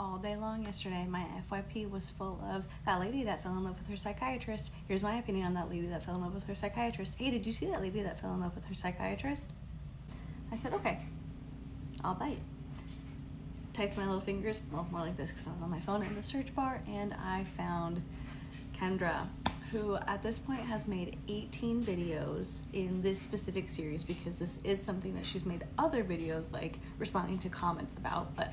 all day long yesterday. My FYP was full of that lady that fell in love with her psychiatrist. Here's my opinion on that lady that fell in love with her psychiatrist. Hey, did you see that lady that fell in love with her psychiatrist? I said, okay, I'll bite. Typed my little fingers, well, more like this because I was on my phone in the search bar, and I found Kendra, who at this point has made 18 videos in this specific series, because this is something that she's made other videos like responding to comments about, but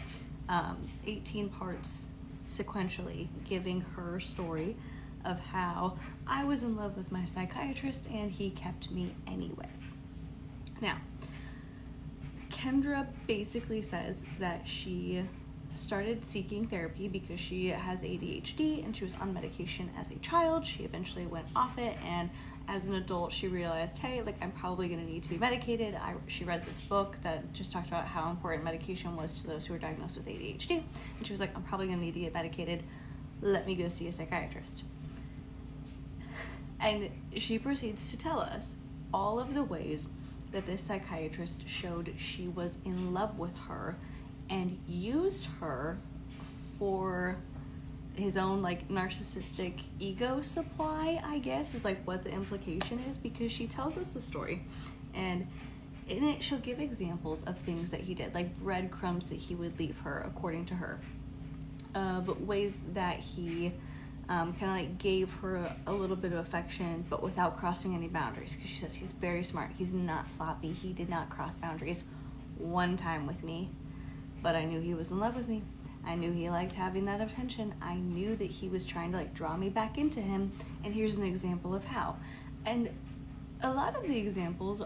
18 parts sequentially giving her story of how I was in love with my psychiatrist and he kept me anyway. Now, Kendra basically says that she started seeking therapy because she has ADHD and she was on medication as a child. She eventually went off it, and as an adult she realized, hey, like, I'm probably going to need to be medicated. She read this book that just talked about how important medication was to those who were diagnosed with ADHD, and she was like, I'm probably going to need to get medicated. Let me go see a psychiatrist. And she proceeds to tell us all of the ways that this psychiatrist showed she was in love with her and used her for his own like narcissistic ego supply, I guess, is like what the implication is, because she tells us the story, and in it she'll give examples of things that he did, like breadcrumbs that he would leave her, according to her, of ways that he kind of like gave her a little bit of affection but without crossing any boundaries, because she says he's very smart, he's not sloppy, he did not cross boundaries one time with me, but I knew he was in love with me. I knew he liked having that attention. I knew that he was trying to like draw me back into him, and here's an example of how. And a lot of the examples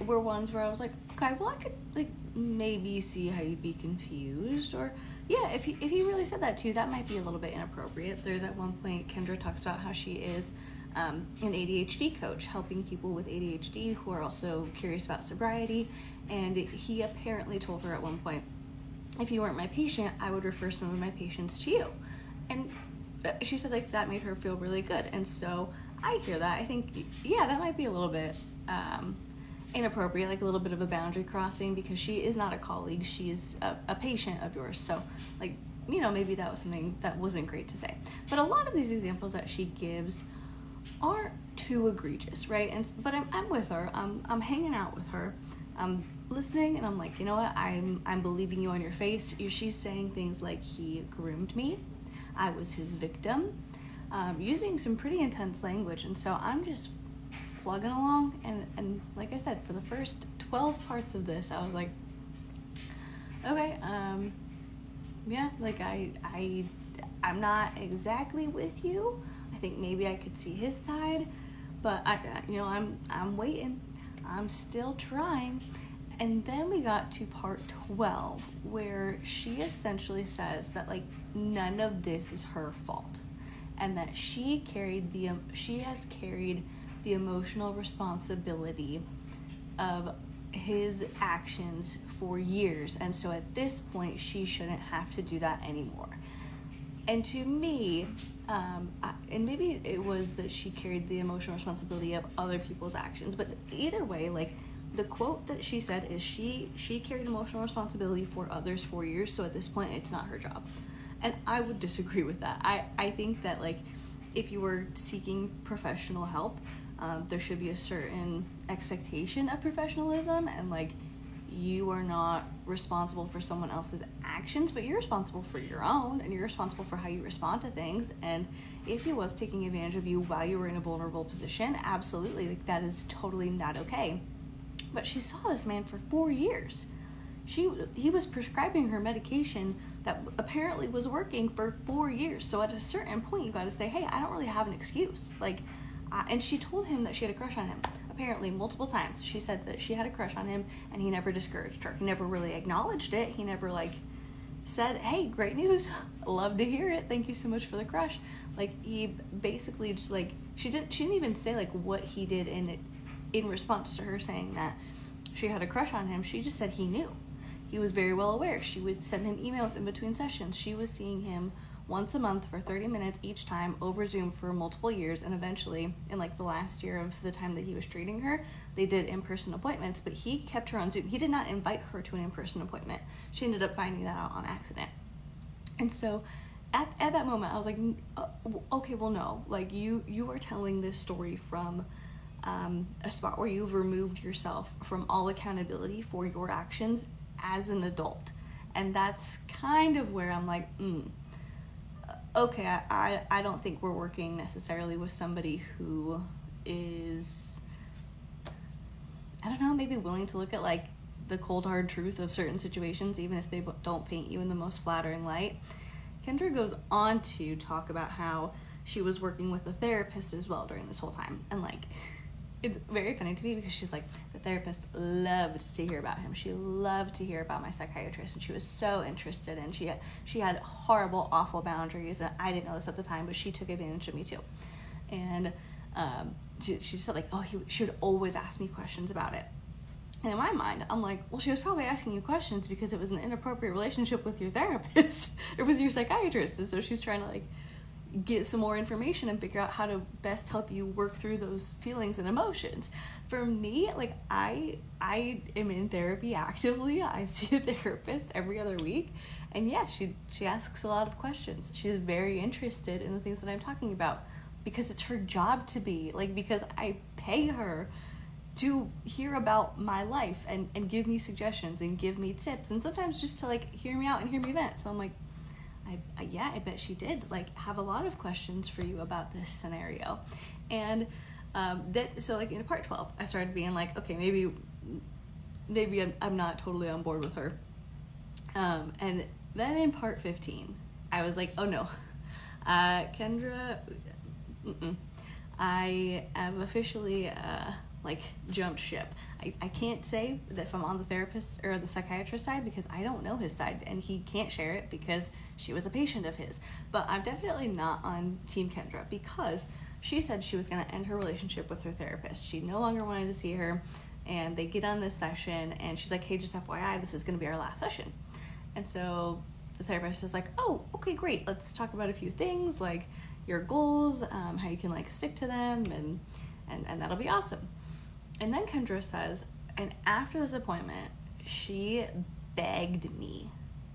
were ones where I was like, okay, well, I could like maybe see how you'd be confused, or yeah, if he really said that to you, that might be a little bit inappropriate. There's at one point Kendra talks about how she is an ADHD coach, helping people with ADHD who are also curious about sobriety, and he apparently told her at one point, if you weren't my patient, I would refer some of my patients to you. And she said like that made her feel really good. And so I hear that. I think, yeah, that might be a little bit inappropriate, like a little bit of a boundary crossing, because she is not a colleague, she's a patient of yours. So like, you know, maybe that was something that wasn't great to say. But a lot of these examples that she gives aren't too egregious, right? But I'm with her, I'm hanging out with her, I'm listening, and I'm like, you know what, I'm believing you on your face. She's saying things like he groomed me, I was his victim, using some pretty intense language. And so I'm just plugging along, and like I said, for the first 12 parts of this, I was like, okay, yeah, like I'm not exactly with you. I think maybe I could see his side, but I'm waiting. I'm still trying. And then we got to part 12, where she essentially says that like none of this is her fault, and that she has carried the emotional responsibility of his actions for years, and so at this point she shouldn't have to do that anymore. And to me, and maybe it was that she carried the emotional responsibility of other people's actions, but either way, like the quote that she said is she carried emotional responsibility for others for years, so at this point it's not her job. And I would disagree with that. I think that like if you were seeking professional help, there should be a certain expectation of professionalism, and like you are not responsible for someone else's actions, but you're responsible for your own, and you're responsible for how you respond to things. And if he was taking advantage of you while you were in a vulnerable position, absolutely, like that is totally not okay. But she saw this man for 4 years. He was prescribing her medication that apparently was working for 4 years. So at a certain point, you got to say, hey, I don't really have an excuse. Like, and she told him that she had a crush on him. Apparently, multiple times. She said that she had a crush on him, and he never discouraged her. He never really acknowledged it. He never like said, hey, great news, love to hear it, thank you so much for the crush. Like, he basically just like, she didn't even say like what he did in response to her saying that she had a crush on him. She just said he knew. He was very well aware. She would send him emails in between sessions. She was seeing him once a month for 30 minutes each time over Zoom for multiple years, and eventually, in like the last year of the time that he was treating her, they did in-person appointments, but he kept her on Zoom. He did not invite her to an in-person appointment. She ended up finding that out on accident. And so at that moment, I was like, okay, well, no, like you are telling this story from a spot where you've removed yourself from all accountability for your actions as an adult. And that's kind of where I'm like, okay, I don't think we're working necessarily with somebody who is, I don't know, maybe willing to look at like the cold hard truth of certain situations, even if they don't paint you in the most flattering light. Kendra goes on to talk about how she was working with a therapist as well during this whole time. And like, it's very funny to me because she's like, the therapist loved to hear about him. She loved to hear about my psychiatrist, and she was so interested. And she had horrible, awful boundaries, and I didn't know this at the time, but she took advantage of me too. And she said like, she would always ask me questions about it. And in my mind, I'm like, well, she was probably asking you questions because it was an inappropriate relationship with your therapist or with your psychiatrist. And so she's trying to like get some more information and figure out how to best help you work through those feelings and emotions. For me, like I am in therapy actively. I see a therapist every other week. And yeah, she asks a lot of questions. She's very interested in the things that I'm talking about because it's her job to be, like, because I pay her to hear about my life and give me suggestions and give me tips, and sometimes just to like hear me out and hear me vent. So I'm like, I bet she did like have a lot of questions for you about this scenario. And so like in part 12, I started being like, okay, maybe I'm not totally on board with her. And then in part 15, I was like, oh no, Kendra, I have officially like jumped ship. I can't say that if I'm on the therapist or the psychiatrist side because I don't know his side, and he can't share it because she was a patient of his. But I'm definitely not on Team Kendra because she said she was going to end her relationship with her therapist. She no longer wanted to see her, and they get on this session, and she's like, hey, just FYI, this is going to be our last session. And so the therapist is like, oh, okay, great. Let's talk about a few things like your goals, how you can like stick to them, and that'll be awesome. And then Kendra says, and after this appointment, she begged me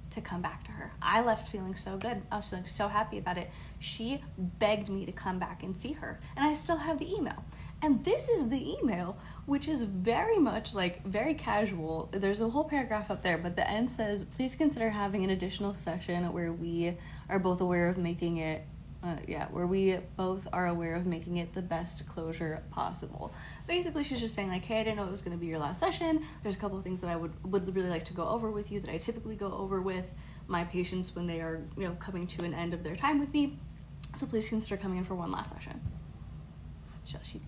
to come back to her. I left feeling so good. I was feeling so happy about it. She begged me to come back and see her. And I still have the email. And this is the email, which is very much like very casual. There's a whole paragraph up there, but the end says, please consider having an additional session where we are both aware of making it where we both are aware of making it the best closure possible. Basically, she's just saying like, hey, I didn't know it was going to be your last session. There's a couple of things that I would really like to go over with you that I typically go over with my patients when they are, coming to an end of their time with me. So please consider coming in for one last session. She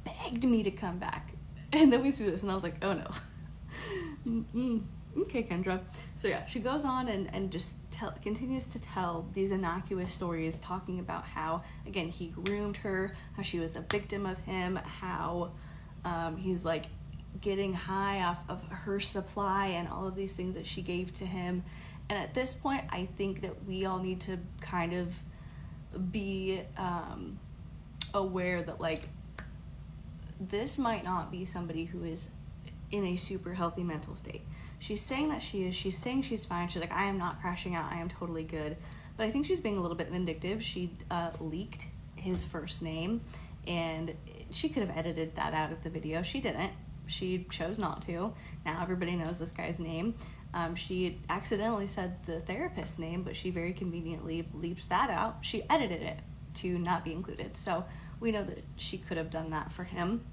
begged me to come back. And then we see this, and I was like, oh no. Okay, Kendra. So yeah, she goes on and just continues to tell these innocuous stories, talking about how, again, he groomed her, how she was a victim of him, how he's like getting high off of her supply and all of these things that she gave to him. And at this point, I think that we all need to kind of be aware that like this might not be somebody who is in a super healthy mental state. She's saying that she is. She's saying she's fine. She's like, I am not crashing out. I am totally good. But I think she's being a little bit vindictive. She leaked his first name, and she could have edited that out of the video. She didn't. She chose not to. Now everybody knows this guy's name. She accidentally said the therapist's name, but she very conveniently bleeped that out. She edited it to not be included. So we know that she could have done that for him.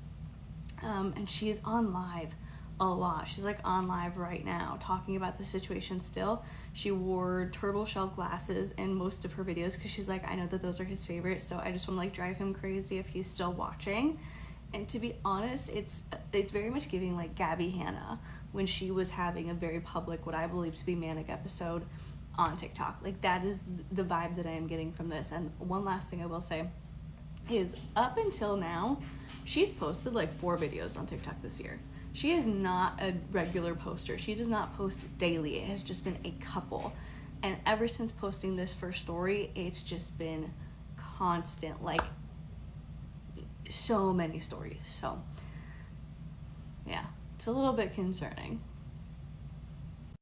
And she's on live a lot. She's like on live right now talking about the situation still. She wore turtle shell glasses in most of her videos because she's like, I know that those are his favorite, so I just want to like drive him crazy if he's still watching. And to be honest, it's very much giving like Gabby Hanna when she was having a very public, what I believe to be manic episode on TikTok. Like that is the vibe that I am getting from this. And one last thing I will say is up until now, she's posted like 4 videos on TikTok this year. She is not a regular poster. She does not post daily. It has just been a couple. And ever since posting this first story, it's just been constant, like so many stories. So yeah, it's a little bit concerning.